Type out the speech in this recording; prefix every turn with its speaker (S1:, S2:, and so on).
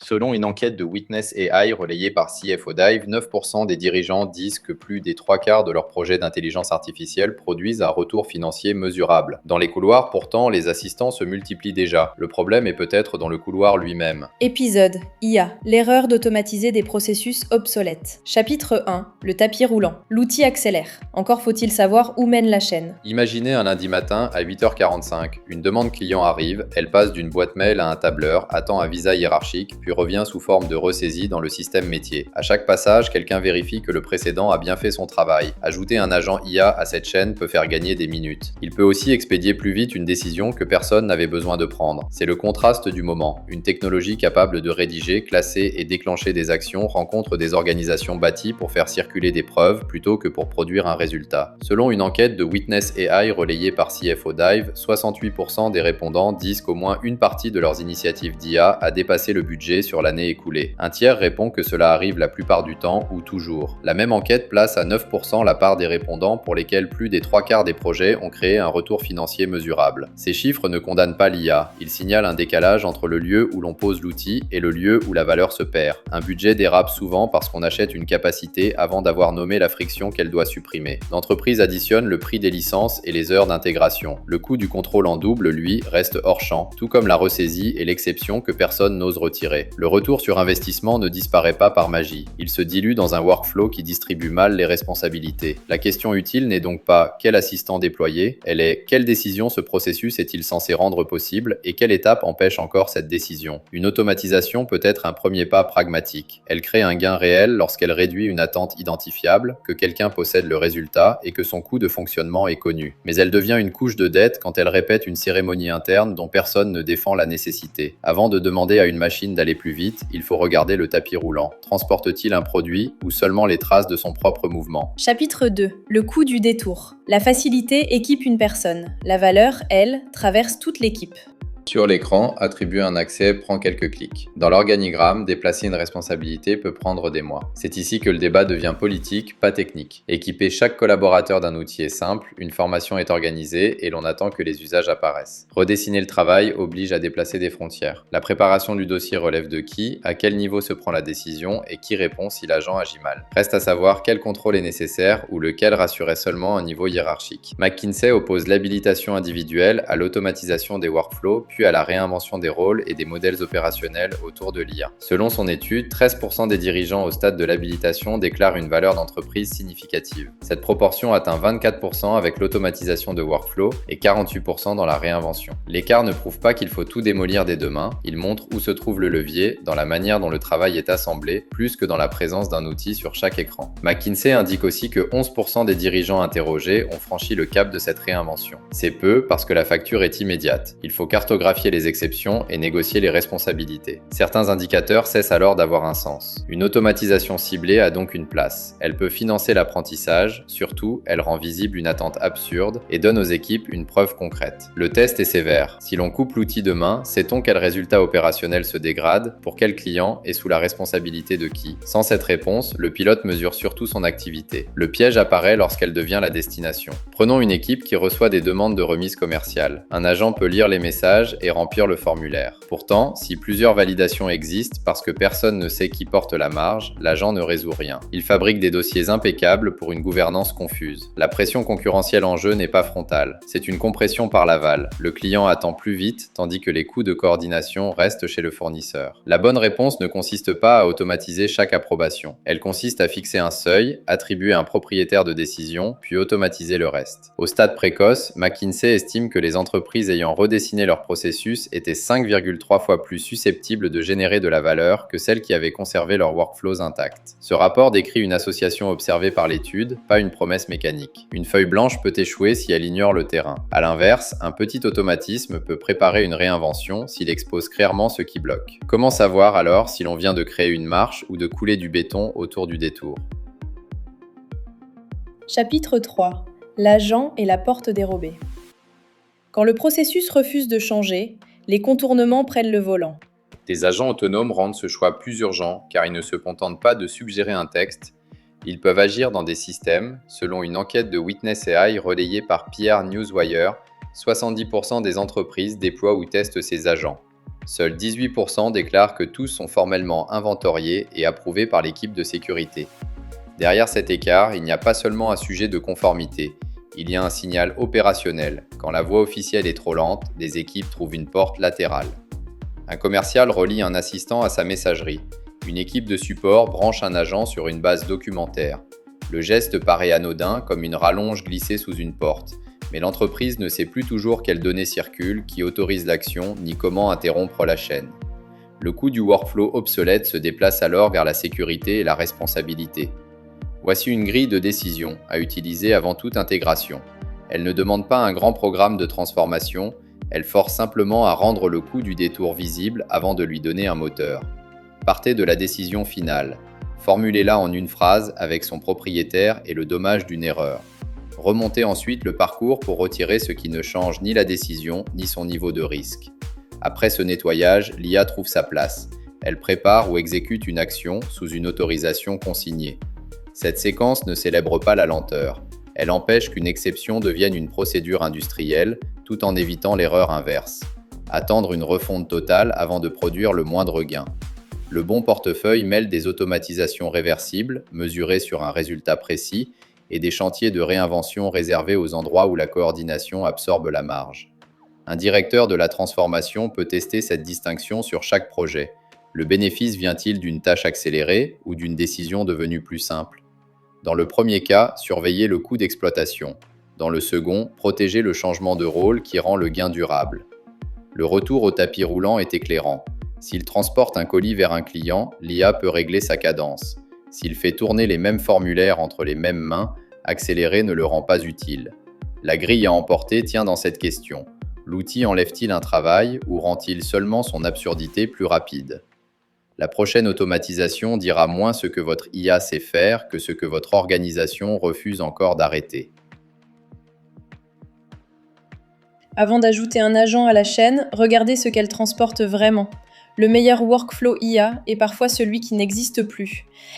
S1: Selon une enquête de Witness AI relayée par CFO Dive, 9% des dirigeants disent que plus des trois quarts de leurs projets d'intelligence artificielle produisent un retour financier mesurable. Dans les couloirs, pourtant, les assistants se multiplient déjà. Le problème est peut-être dans le couloir lui-même.
S2: Épisode IA, l'erreur d'automatiser des processus obsolètes. Chapitre 1, le tapis roulant. L'outil accélère. Encore faut-il savoir où mène la chaîne.
S1: Imaginez un lundi matin à 8h45. Une demande client arrive, elle passe d'une boîte mail à un tableur, attend un visa hiérarchique, puis revient sous forme de ressaisie dans le système métier. À chaque passage, quelqu'un vérifie que le précédent a bien fait son travail. Ajouter un agent IA à cette chaîne peut faire gagner des minutes. Il peut aussi expédier plus vite une décision que personne n'avait besoin de prendre. C'est le contraste du moment. Une technologie capable de rédiger, classer et déclencher des actions rencontre des organisations bâties pour faire circuler des preuves plutôt que pour produire un résultat. Selon une enquête de Witness AI relayée par CFO Dive, 68% des répondants disent qu'au moins une partie de leurs initiatives d'IA a dépassé le budget sur l'année écoulée. Un tiers répond que cela arrive la plupart du temps ou toujours. La même enquête place à 9% la part des répondants pour lesquels plus des trois quarts des projets ont créé un retour financier mesurable. Ces chiffres ne condamnent pas l'IA, ils signalent un décalage entre le lieu où l'on pose l'outil et le lieu où la valeur se perd. Un budget dérape souvent parce qu'on achète une capacité avant d'avoir nommé la friction qu'elle doit supprimer. L'entreprise additionne le prix des licences et les heures d'intégration. Le coût du contrôle en double, lui, reste hors champ, tout comme la ressaisie et l'exception que personne n'ose retirer. Le retour sur investissement ne disparaît pas par magie. Il se dilue dans un workflow qui distribue mal les responsabilités. La question utile n'est donc pas quel assistant déployer, elle est quelle décision ce processus est-il censé rendre possible et quelle étape empêche encore cette décision. Une automatisation peut être un premier pas pragmatique. Elle crée un gain réel lorsqu'elle réduit une attente identifiable, que quelqu'un possède le résultat et que son coût de fonctionnement est connu. Mais elle devient une couche de dette quand elle répète une cérémonie interne dont personne ne défend la nécessité. Avant de demander à une machine d'aller plus vite, il faut regarder le tapis roulant. Transporte-t-il un produit ou seulement les traces de son propre mouvement?
S2: Chapitre 2, le coût du détour. La facilité équipe une personne. La valeur, elle, traverse toute l'équipe.
S1: Sur l'écran, attribuer un accès prend quelques clics. Dans l'organigramme, déplacer une responsabilité peut prendre des mois. C'est ici que le débat devient politique, pas technique. Équiper chaque collaborateur d'un outil est simple, une formation est organisée et l'on attend que les usages apparaissent. Redessiner le travail oblige à déplacer des frontières. La préparation du dossier relève de qui, à quel niveau se prend la décision et qui répond si l'agent agit mal. Reste à savoir quel contrôle est nécessaire ou lequel rassurait seulement un niveau hiérarchique. McKinsey oppose l'habilitation individuelle à l'automatisation des workflows puis à la réinvention des rôles et des modèles opérationnels autour de l'IA. Selon son étude, 13% des dirigeants au stade de l'habilitation déclarent une valeur d'entreprise significative. Cette proportion atteint 24% avec l'automatisation de workflow et 48% dans la réinvention. L'écart ne prouve pas qu'il faut tout démolir dès demain, il montre où se trouve le levier, dans la manière dont le travail est assemblé, plus que dans la présence d'un outil sur chaque écran. McKinsey indique aussi que 11% des dirigeants interrogés ont franchi le cap de cette réinvention. C'est peu parce que la facture est immédiate. Il faut cartographier les exceptions et négocier les responsabilités. Certains indicateurs cessent alors d'avoir un sens. Une automatisation ciblée a donc une place. Elle peut financer l'apprentissage, surtout, elle rend visible une attente absurde et donne aux équipes une preuve concrète. Le test est sévère. Si l'on coupe l'outil demain, sait-on quel résultat opérationnel se dégrade, pour quel client et sous la responsabilité de qui? Sans cette réponse, le pilote mesure surtout son activité. Le piège apparaît lorsqu'elle devient la destination. Prenons une équipe qui reçoit des demandes de remise commerciale. Un agent peut lire les messages et remplir le formulaire. Pourtant, si plusieurs validations existent parce que personne ne sait qui porte la marge, l'agent ne résout rien. Il fabrique des dossiers impeccables pour une gouvernance confuse. La pression concurrentielle en jeu n'est pas frontale, c'est une compression par l'aval. Le client attend plus vite, tandis que les coûts de coordination restent chez le fournisseur. La bonne réponse ne consiste pas à automatiser chaque approbation. Elle consiste à fixer un seuil, attribuer un propriétaire de décision, puis automatiser le reste. Au stade précoce, McKinsey estime que les entreprises ayant redessiné leur processus étaient 5,3 fois plus susceptibles de générer de la valeur que celles qui avaient conservé leurs workflows intacts. Ce rapport décrit une association observée par l'étude, pas une promesse mécanique. Une feuille blanche peut échouer si elle ignore le terrain. A l'inverse, un petit automatisme peut préparer une réinvention s'il expose clairement ce qui bloque. Comment savoir alors si l'on vient de créer une marche ou de couler du béton autour du détour?
S2: Chapitre 3, l'agent et la porte dérobée. Quand le processus refuse de changer, les contournements prennent le volant.
S1: Des agents autonomes rendent ce choix plus urgent car ils ne se contentent pas de suggérer un texte, ils peuvent agir dans des systèmes. Selon une enquête de Witness AI relayée par PR Newswire, 70% des entreprises déploient ou testent ces agents. Seuls 18% déclarent que tous sont formellement inventoriés et approuvés par l'équipe de sécurité. Derrière cet écart, il n'y a pas seulement un sujet de conformité, il y a un signal opérationnel. Quand la voie officielle est trop lente, les équipes trouvent une porte latérale. Un commercial relie un assistant à sa messagerie. Une équipe de support branche un agent sur une base documentaire. Le geste paraît anodin, comme une rallonge glissée sous une porte, mais l'entreprise ne sait plus toujours quelles données circulent, qui autorisent l'action, ni comment interrompre la chaîne. Le coût du workflow obsolète se déplace alors vers la sécurité et la responsabilité. Voici une grille de décision à utiliser avant toute intégration. Elle ne demande pas un grand programme de transformation, elle force simplement à rendre le coût du détour visible avant de lui donner un moteur. Partez de la décision finale. Formulez-la en une phrase avec son propriétaire et le dommage d'une erreur. Remontez ensuite le parcours pour retirer ce qui ne change ni la décision ni son niveau de risque. Après ce nettoyage, l'IA trouve sa place. Elle prépare ou exécute une action sous une autorisation consignée. Cette séquence ne célèbre pas la lenteur. Elle empêche qu'une exception devienne une procédure industrielle, tout en évitant l'erreur inverse. Attendre une refonte totale avant de produire le moindre gain. Le bon portefeuille mêle des automatisations réversibles, mesurées sur un résultat précis, et des chantiers de réinvention réservés aux endroits où la coordination absorbe la marge. Un directeur de la transformation peut tester cette distinction sur chaque projet. Le bénéfice vient-il d'une tâche accélérée ou d'une décision devenue plus simple ? Dans le premier cas, surveillez le coût d'exploitation. Dans le second, protégez le changement de rôle qui rend le gain durable. Le retour au tapis roulant est éclairant. S'il transporte un colis vers un client, l'IA peut régler sa cadence. S'il fait tourner les mêmes formulaires entre les mêmes mains, accélérer ne le rend pas utile. La grille à emporter tient dans cette question. L'outil enlève-t-il un travail ou rend-il seulement son absurdité plus rapide ? La prochaine automatisation dira moins ce que votre IA sait faire que ce que votre organisation refuse encore d'arrêter.
S2: Avant d'ajouter un agent à la chaîne, regardez ce qu'elle transporte vraiment. Le meilleur workflow IA est parfois celui qui n'existe plus.